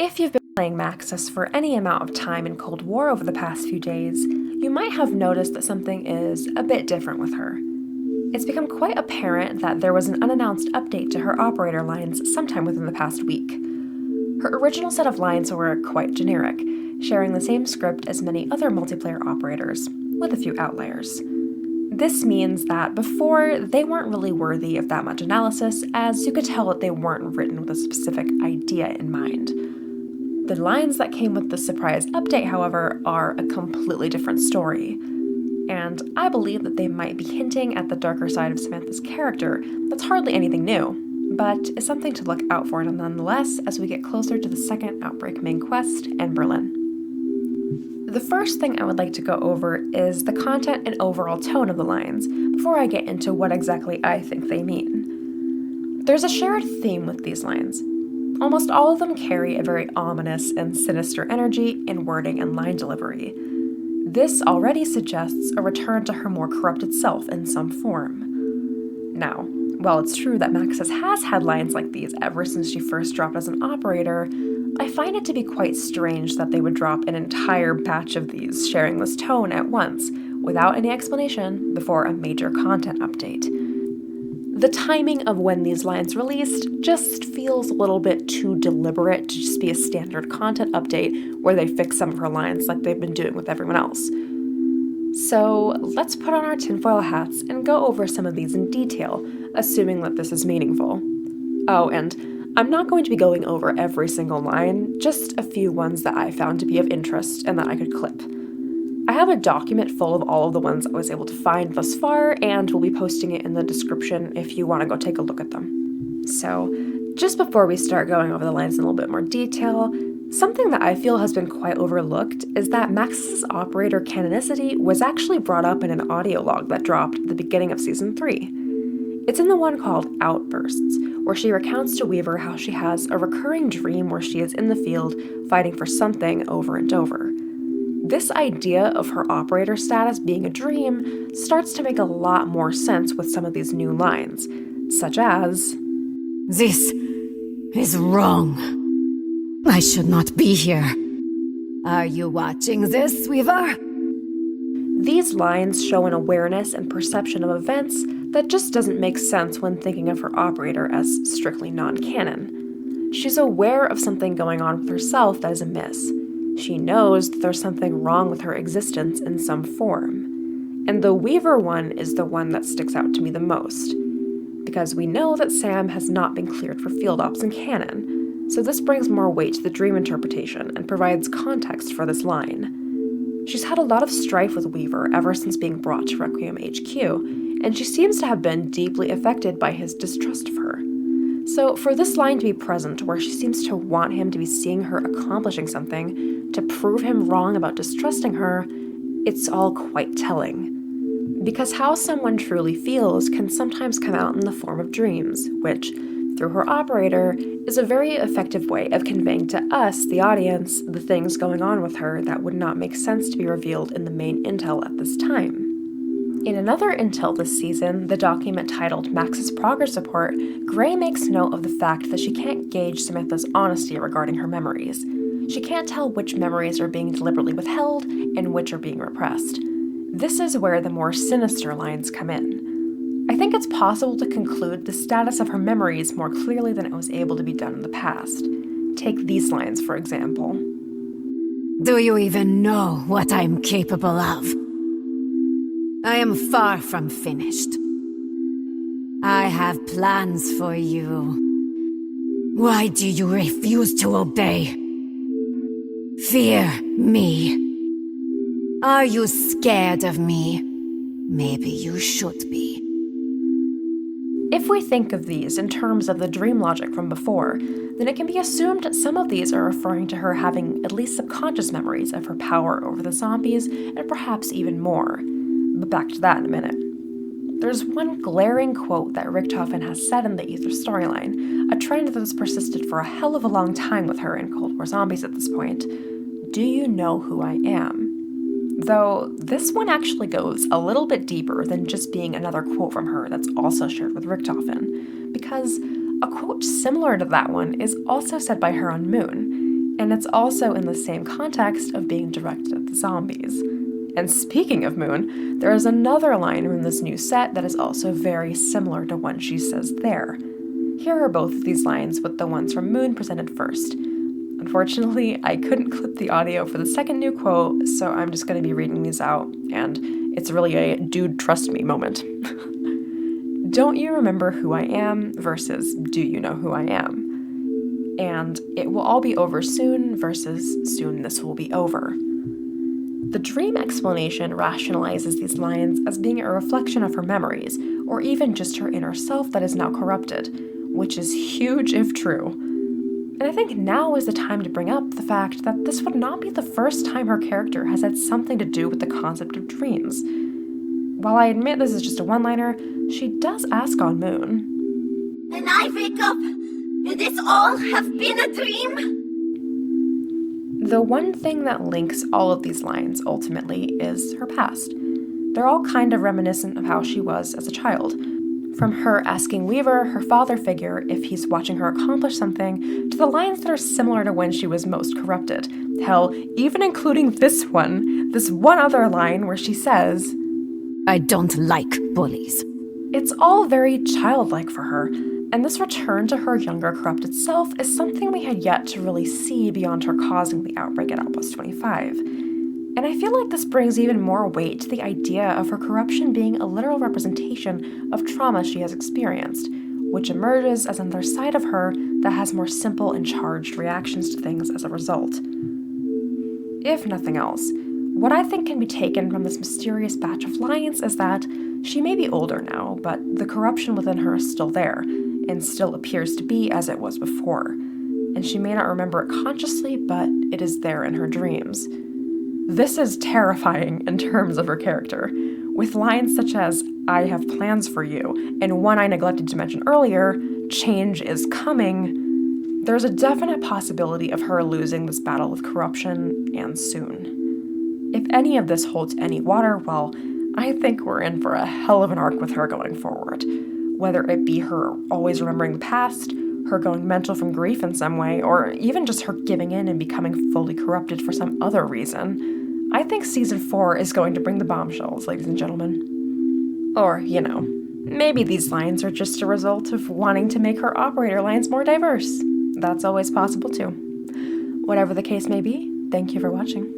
If you've been playing Maxis for any amount of time in Cold War over the past few days, you might have noticed that something is a bit different with her. It's become quite apparent that there was an unannounced update to her operator lines sometime within the past week. Her original set of lines were quite generic, sharing the same script as many other multiplayer operators, with a few outliers. This means that before, they weren't really worthy of that much analysis, as you could tell that they weren't written with a specific idea in mind. The lines that came with the surprise update, however, are a completely different story. And I believe that they might be hinting at the darker side of Samantha's character that's hardly anything new, but is something to look out for nonetheless as we get closer to the second Outbreak main quest in Berlin. The first thing I would like to go over is the content and overall tone of the lines, before I get into what exactly I think they mean. There's a shared theme with these lines. Almost all of them carry a very ominous and sinister energy in wording and line delivery. This already suggests a return to her more corrupted self in some form. Now, while it's true that Maxis has had lines like these ever since she first dropped as an operator, I find it to be quite strange that they would drop an entire batch of these sharing this tone at once, without any explanation, before a major content update. The timing of when these lines released just feels a little bit too deliberate to just be a standard content update where they fix some of her lines like they've been doing with everyone else. So let's put on our tinfoil hats and go over some of these in detail, assuming that this is meaningful. Oh, and I'm not going to be going over every single line, just a few ones that I found to be of interest and that I could clip. I have a document full of all of the ones I was able to find thus far, and we'll be posting it in the description if you want to go take a look at them. So, just before we start going over the lines in a little bit more detail, something that I feel has been quite overlooked is that Maxis' operator canonicity was actually brought up in an audio log that dropped at the beginning of Season 3. It's in the one called Outbursts, where she recounts to Weaver how she has a recurring dream where she is in the field fighting for something over and over. This idea of her operator status being a dream starts to make a lot more sense with some of these new lines, such as, "This is wrong. I should not be here. Are you watching this, Weaver?" These lines show an awareness and perception of events that just doesn't make sense when thinking of her operator as strictly non-canon. She's aware of something going on with herself that is amiss. She knows that there's something wrong with her existence in some form. And the Weaver one is the one that sticks out to me the most, because we know that Sam has not been cleared for field ops in canon, so this brings more weight to the dream interpretation and provides context for this line. She's had a lot of strife with Weaver ever since being brought to Requiem HQ, and she seems to have been deeply affected by his distrust of her. So for this line to be present, where she seems to want him to be seeing her accomplishing something, to prove him wrong about distrusting her, it's all quite telling. Because how someone truly feels can sometimes come out in the form of dreams, which, through her operator, is a very effective way of conveying to us, the audience, the things going on with her that would not make sense to be revealed in the main intel at this time. In another intel this season, the document titled Maxis Progress Report, Gray makes note of the fact that she can't gauge Samantha's honesty regarding her memories. She can't tell which memories are being deliberately withheld and which are being repressed. This is where the more sinister lines come in. I think it's possible to conclude the status of her memories more clearly than it was able to be done in the past. Take these lines, for example. "Do you even know what I'm capable of? I am far from finished. I have plans for you. Why do you refuse to obey? Fear me. Are you scared of me? Maybe you should be." If we think of these in terms of the dream logic from before, then it can be assumed that some of these are referring to her having at least subconscious memories of her power over the zombies, and perhaps even more. But back to that in a minute. There's one glaring quote that Richtofen has said in the Ether storyline, a trend that has persisted for a hell of a long time with her in Cold War Zombies at this point. "Do you know who I am?" Though this one actually goes a little bit deeper than just being another quote from her that's also shared with Richtofen, because a quote similar to that one is also said by her on Moon, And it's also in the same context of being directed at the zombies. And speaking of Moon, there is another line from this new set that is also very similar to one she says there. Here are both of these lines, with the ones from Moon presented first. Unfortunately, I couldn't clip the audio for the second new quote, so I'm just going to be reading these out, and it's really a dude trust me moment. Don't you remember who I am versus do you know who I am? And it will all be over soon versus soon this will be over. The dream explanation rationalizes these lines as being a reflection of her memories, or even just her inner self that is now corrupted, which is huge if true. And I think now is the time to bring up the fact that this would not be the first time her character has had something to do with the concept of dreams. While I admit this is just a one-liner, she does ask on Moon, "And I wake up, and this all have been a dream?" The one thing that links all of these lines, ultimately, is her past. They're all kind of reminiscent of how she was as a child. From her asking Weaver, her father figure, if he's watching her accomplish something, to the lines that are similar to when she was most corrupted. Hell, even including this one other line where she says, I don't like bullies. It's all very childlike for her, and this return to her younger corrupted self is something we had yet to really see beyond her causing the outbreak at Outpost 25. And I feel like this brings even more weight to the idea of her corruption being a literal representation of trauma she has experienced, which emerges as another side of her that has more simple and charged reactions to things as a result. If nothing else, what I think can be taken from this mysterious batch of lines is that she may be older now, but the corruption within her is still there, and still appears to be as it was before. And she may not remember it consciously, but it is there in her dreams. This is terrifying in terms of her character, with lines such as, I have plans for you, and one I neglected to mention earlier, change is coming. There's a definite possibility of her losing this battle with corruption, and soon. If any of this holds any water, well, I think we're in for a hell of an arc with her going forward. Whether it be her always remembering the past, her going mental from grief in some way, or even just her giving in and becoming fully corrupted for some other reason, I think Season 4 is going to bring the bombshells, ladies and gentlemen. Or, maybe these lines are just a result of wanting to make her operator lines more diverse. That's always possible too. Whatever the case may be, thank you for watching.